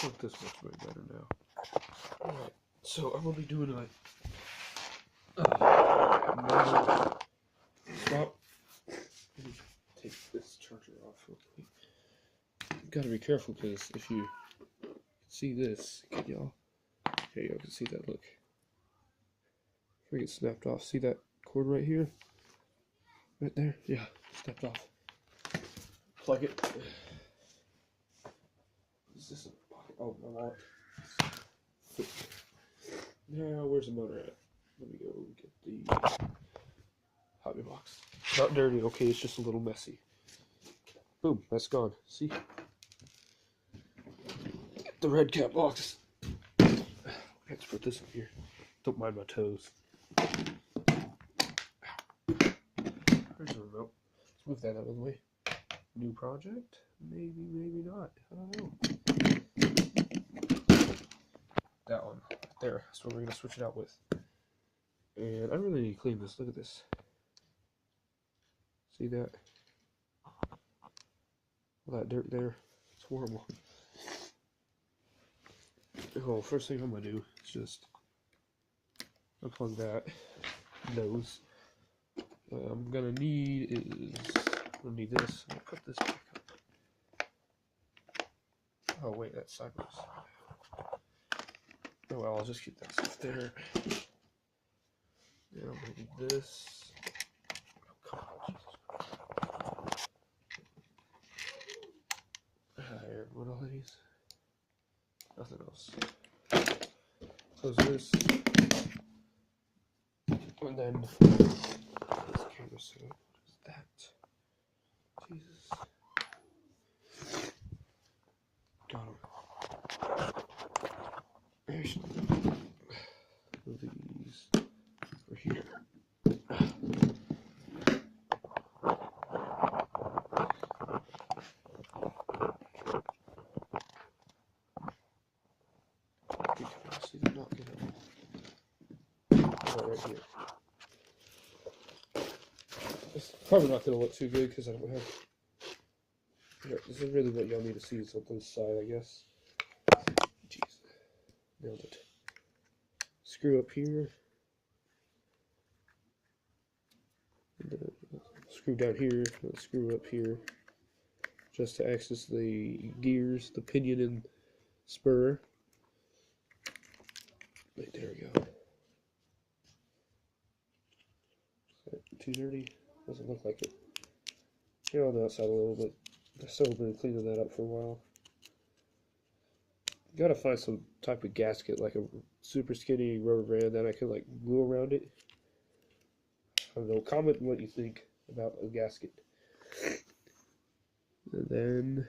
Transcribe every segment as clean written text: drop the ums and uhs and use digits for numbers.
think this looks way better now. Alright, so I'm gonna be doing a stop. Let me take this charger off real quick. You've got to be careful because if you see this, can y'all? Here y'all can see that. Look, freaking snapped off. See that cord right here? Right there? Yeah, snapped off. Plug it. Is this a pocket? Oh, my wallet. Now, where's the motor at? Let me go get the hobby box. Not dirty, okay, it's just a little messy. Boom, that's gone. See? The red cap box. Let's put this in here. Don't mind my toes. There's the remote. Let's move that out of the way. New project? Maybe, maybe not. I don't know. That one. There. That's what we're going to switch it out with. And I really need to clean this. Look at this. See that? All that dirt there. It's horrible. Well, first thing I'm going to do is just unplug that nose. I'm going to need this. I'll put this back up. Oh wait, that's sideways. Oh well, I'll just keep that stuff there. Yeah, I'm going to need this. Oh, come on, Jesus. What are these? Nothing else. Close this. And then this camera set. What is that? Jesus. Got him. Actually, these are here. You can honestly not get it. Right here. It's probably not going to look too good because I don't have. This is really what y'all need to see is on this side, I guess. Jeez. Nailed it. Screw up here. And then screw down here. And screw up here. Just to access the gears, the pinion and spur. Right, there we go. Is that too dirty? Doesn't look like it. Here on the outside a little bit. I've still been cleaning that up for a while. Gotta find some type of gasket, like a super skinny rubber band that I can like glue around it. I don't know, comment what you think about a gasket. And then,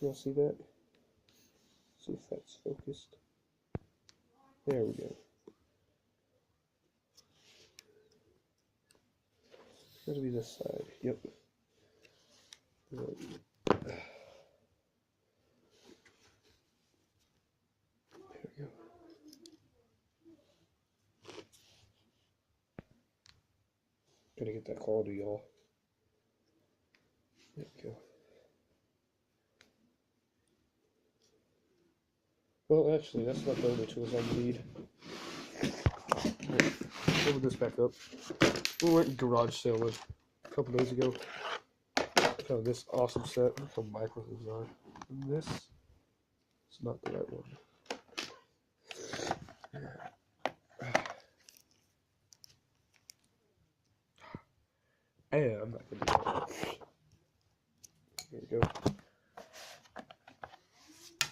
y'all see that? See if that's focused. There we go. It's gotta be this side. Yep. There we go. Gotta get that quality, y'all. There we go. Well, actually, that's not the only tools I need. Right, open this back up. We went in garage sale a couple days ago. Found this awesome set. Look how micro these are. And this is not the right one. And I'm not gonna do that. There we go.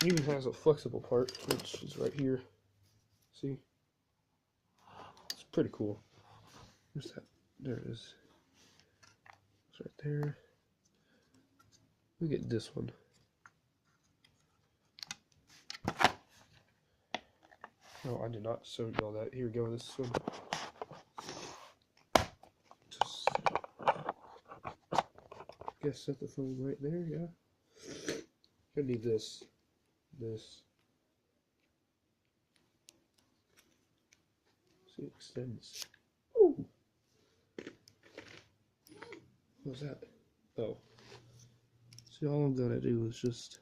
It even has a flexible part, which is right here. See? It's pretty cool. Where's that? There it is. It's right there. Look at this one. No, I did not show y'all that. Here we go. This one. Just, I guess set the phone right there. Yeah. Gonna need this. This. See, it extends. Ooh. What was that? Oh. See, all I'm gonna do is just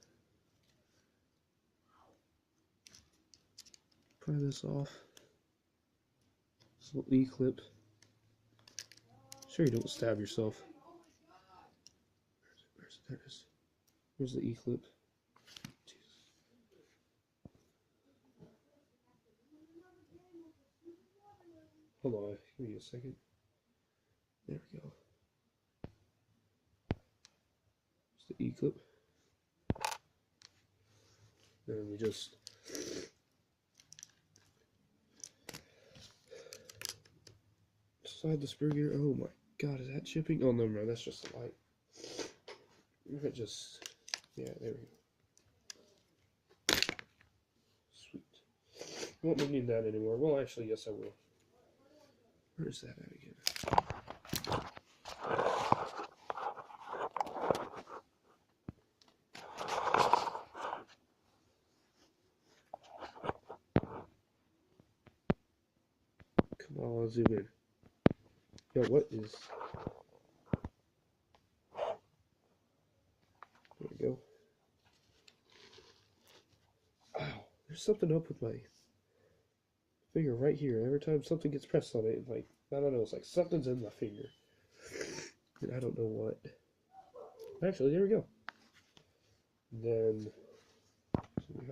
pry this off. This little E-clip. Sure you don't stab yourself. There it is. Here's the E-clip. Hold on, give me a second. There we go. It's the E-clip. Then we just slide the spur gear. Oh my god, is that chipping? Oh, never mind, that's just the light. If it just, yeah, there we go. Sweet. Won't need that anymore. Well, actually, yes, I will. Where's that at again? Come on, I'll zoom in. Yo, what is... There we go. Ow, there's something up with my finger right here. Every time something gets pressed on it, like, I don't know, it's like something's in my finger. And I don't know what. Actually, there we go. And then, there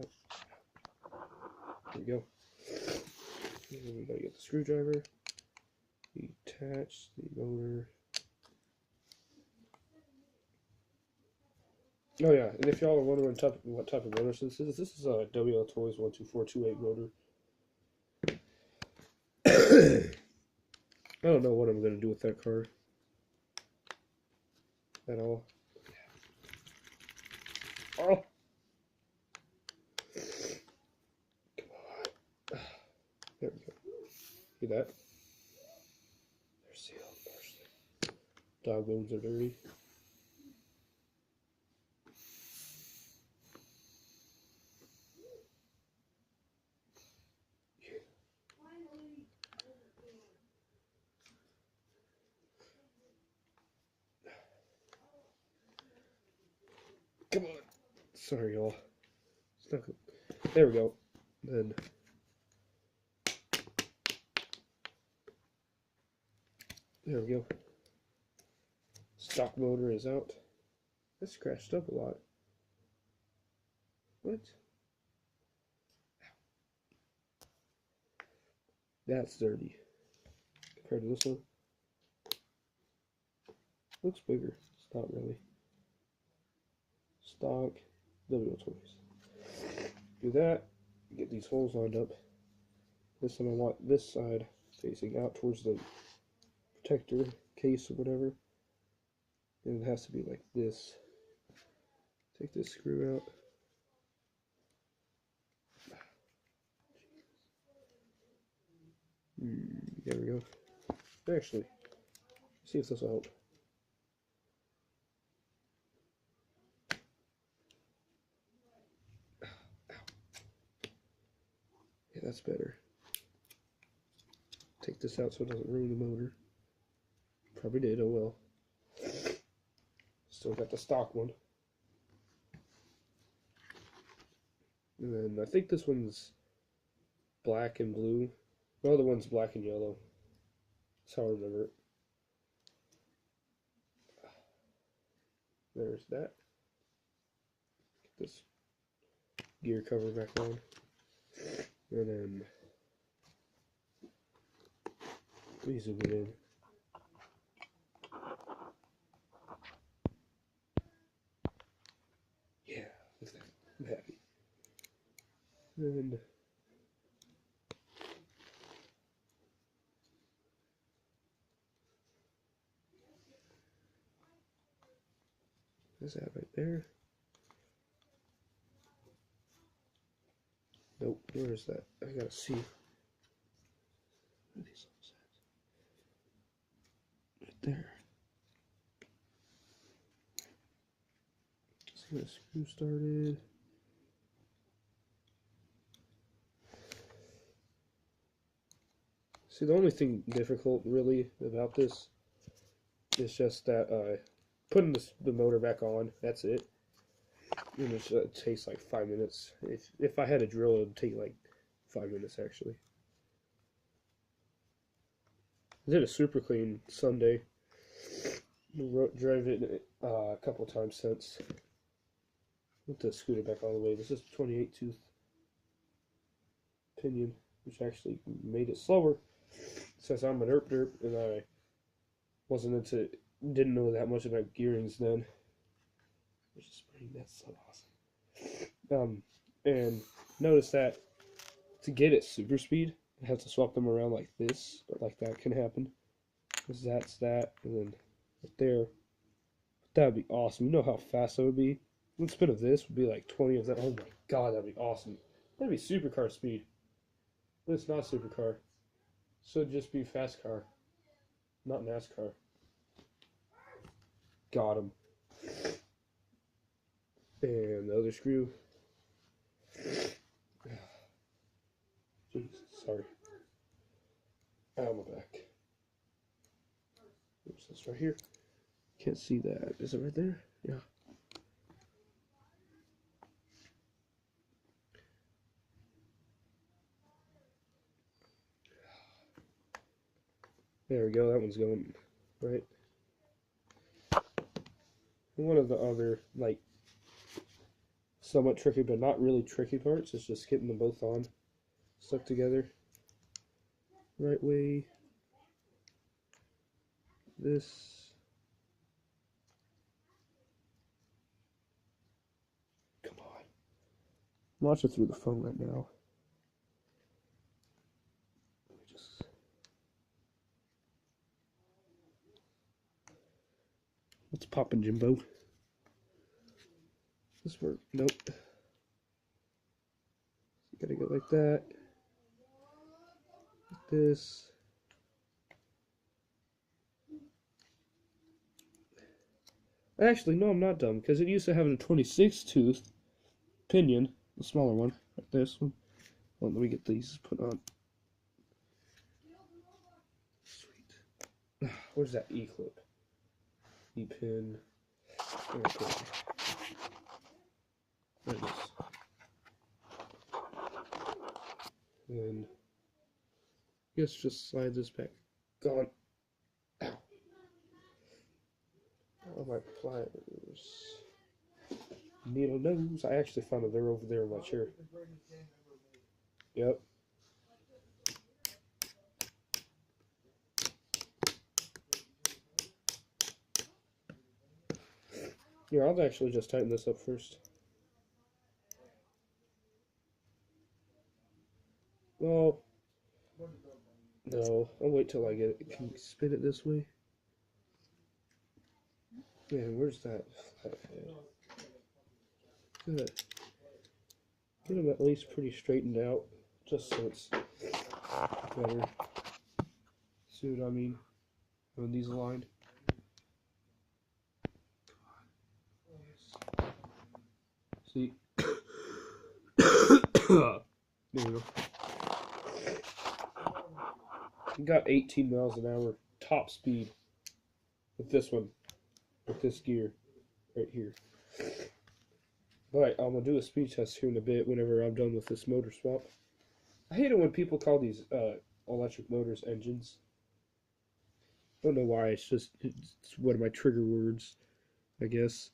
we go. And then we gotta get the screwdriver, detach the motor. Oh yeah, and if y'all are wondering what type of motor this is a WL Toys 12428 motor. I don't know what I'm going to do with that car at all. Oh! Come on. There we go. See that? They're sealed. Dog bones are dirty. Come on. Sorry, y'all. There we go. Then there we go. Stock motor is out. That scratched up a lot. What? That's dirty. Compared to this one. Looks bigger. It's not really. Stock WL Toys. Do that. Get these holes lined up. This time I want this side facing out towards the protector case or whatever. And it has to be like this. Take this screw out. There we go. Actually, see if this will help. Yeah, that's better. Take this out so it doesn't ruin the motor. Probably did, oh well. Still got the stock one. And then I think this one's black and blue. The other one's black and yellow. That's how I remember it. There's that. Get this gear cover back on. And then let me zoom it in. Yeah, look at that. I'm happy. And there's that right there. Nope, where is that? I gotta see. Where are these holes at? Right there. See the screw started. See, the only thing difficult really about this is just that putting the motor back on. That's it. And it takes like 5 minutes. If I had a drill, it would take like 5 minutes actually. I did a super clean Sunday. Drove it a couple times since. Let the scooter back all the way. This is 28 tooth pinion, which actually made it slower since I'm a derp and I didn't know that much about gearings then. There's a spring, that's so awesome. And notice that to get it super speed, I have to swap them around like this, or like that can happen. Because that's that, and then right there. That would be awesome. You know how fast that would be? One spin of this would be like 20 of that. Oh my god, that'd be awesome. That'd be supercar speed. But it's not supercar. So it'd just be fast car. Not NASCAR. Got him. And the other screw. Jesus, sorry. Ow, my back. Oops, that's right here. Can't see that. Is it right there? Yeah. There we go. That one's going right. One of the other, like, somewhat tricky, but not really tricky parts is just getting them both on, stuck together. Right way. This. Come on. I'm watching through the phone right now. What's poppin', Jimbo? This work? Nope. Gotta go like that. Like this. Actually, no, I'm not dumb, because it used to have a 26 tooth pinion, the smaller one, like this one. Well, let me get these put on. Sweet. Where's that E-clip? E-pin. There it is. And I guess just slide this back. Gone. Ow. Oh, my pliers. Needle nose. I actually found it. They're over there in my chair. Yep. Yeah, I'll actually just tighten this up first. Well, no, I'll wait till I get it. Can you spin it this way? Man, where's that flathead? Gotta get them at least pretty straightened out, just so it's better. See what I mean? When these aligned. See? There we go. Got 18 miles an hour top speed with this one, with this gear right here. But I'm going to do a speed test here in a bit whenever I'm done with this motor swap. I hate it when people call these electric motors engines. I don't know why, it's one of my trigger words, I guess.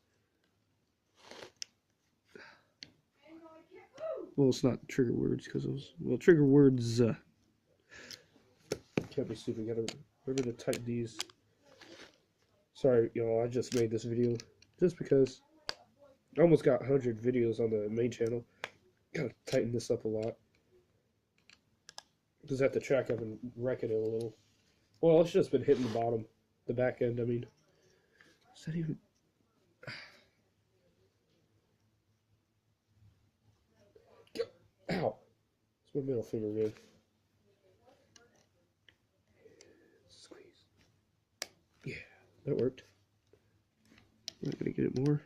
Well, it's not trigger words because it was, well, trigger words, can't be stupid. Gotta remember to tighten these. Sorry, y'all, I just made this video just because I almost got 100 videos on the main channel. Gotta tighten this up a lot. Because at the track I've been wrecking it a little. Well, it's just been hitting the bottom. The back end, I mean. Is that even... Ow! It's my middle finger again. Squeeze. Yeah, that worked. I'm not gonna get it more.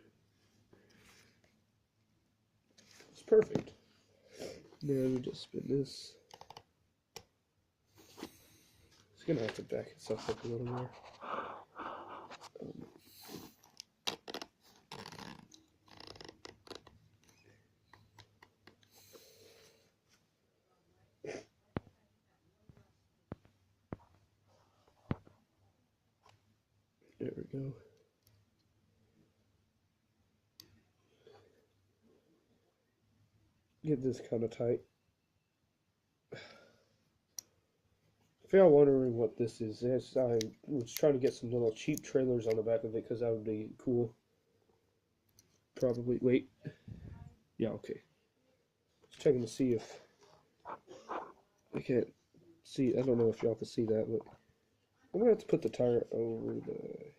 It's perfect. Now we just spin this. It's gonna have to back itself up a little more. we go. Get this kind of tight. If y'all wondering what this is, I was trying to get some little cheap trailers on the back of it because that would be cool. Probably. Wait. Yeah, okay. Just checking to see if I can't see. I don't know if y'all can see that, but I'm gonna have to put the tire over the.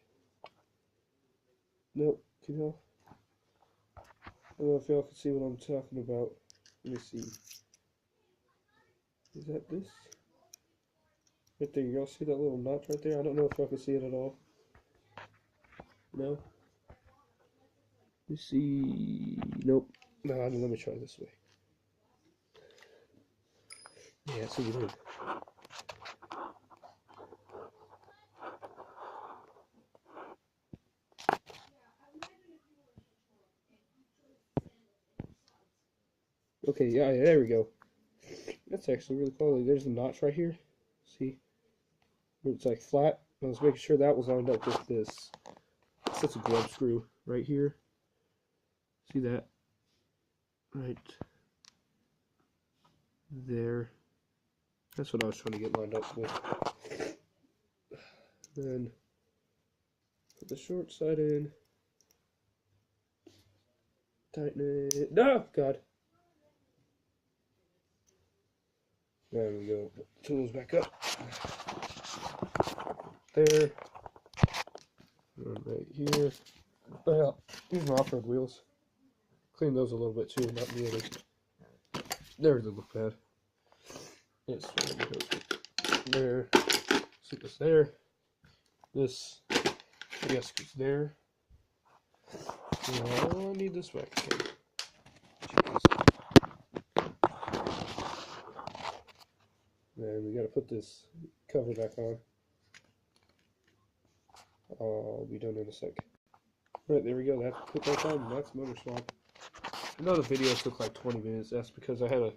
Nope. Can y'all? I don't know if y'all can see what I'm talking about. Let me see. Is that this? Right there, y'all see that little notch right there? I don't know if y'all can see it at all. No? Let me see. Nope. No, let me try this way. Yeah, it's a good. Okay, yeah, there we go. That's actually really cool. There's a notch right here. See? It's like flat. I was making sure that was lined up with this. That's a grub screw right here. See that? Right there. That's what I was trying to get lined up with. Then put the short side in. Tighten it. No! God. There we go. Tools back up. There. And right here. Well, these are off-road wheels. Clean those a little bit too, not really. There they look bad. Yes, there. See this there. This, I guess, goes there. No, I need this back. Okay. Then we gotta put this cover back on. I'll be done in a sec. Right, there we go. That's put that on. That's motor swap. I know the video took like 20 minutes. That's because I had to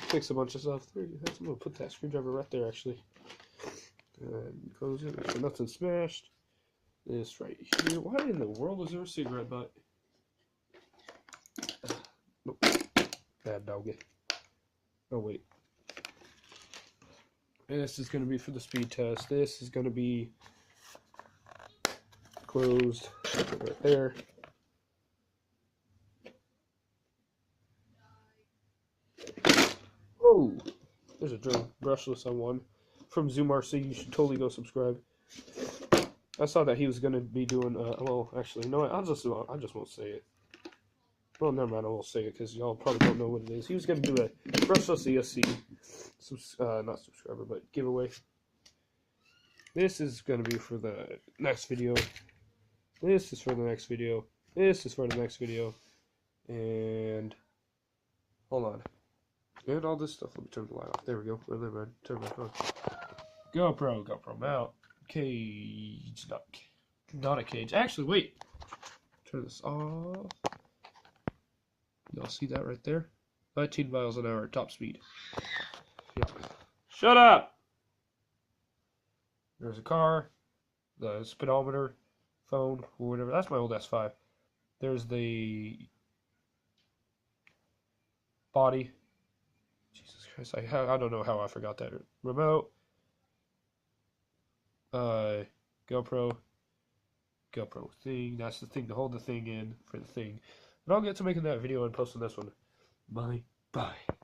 fix a bunch of stuff. There, I'm gonna put that screwdriver right there, actually. And close it. Make sure nothing's smashed. This right here. Why in the world is there a cigarette butt? Nope. Bad doggy. Oh wait. And this is going to be for the speed test. This is going to be closed right there. Oh, there's a drill brushless on one from Zoom RC. You should totally go subscribe. I saw that he was going to be doing. Well, actually, no. I just won't say it. Well, never mind. I won't say it because y'all probably don't know what it is. He was going to do a brushless ESC, not subscriber, but giveaway. This is going to be for the next video. This is for the next video. This is for the next video. And hold on. And all this stuff. Let me turn the light off. There we go. Never mind. Turn it back on. GoPro mount. Cage. Not a cage. Actually, wait. Turn this off. Y'all see that right there? 19 miles an hour top speed. Yep. Shut up! There's a car, the speedometer, phone, or whatever. That's my old S5. There's the body. Jesus Christ, I don't know how I forgot that. Remote. GoPro thing. That's the thing to hold the thing in for the thing. And I'll get to making that video and posting this one. Bye.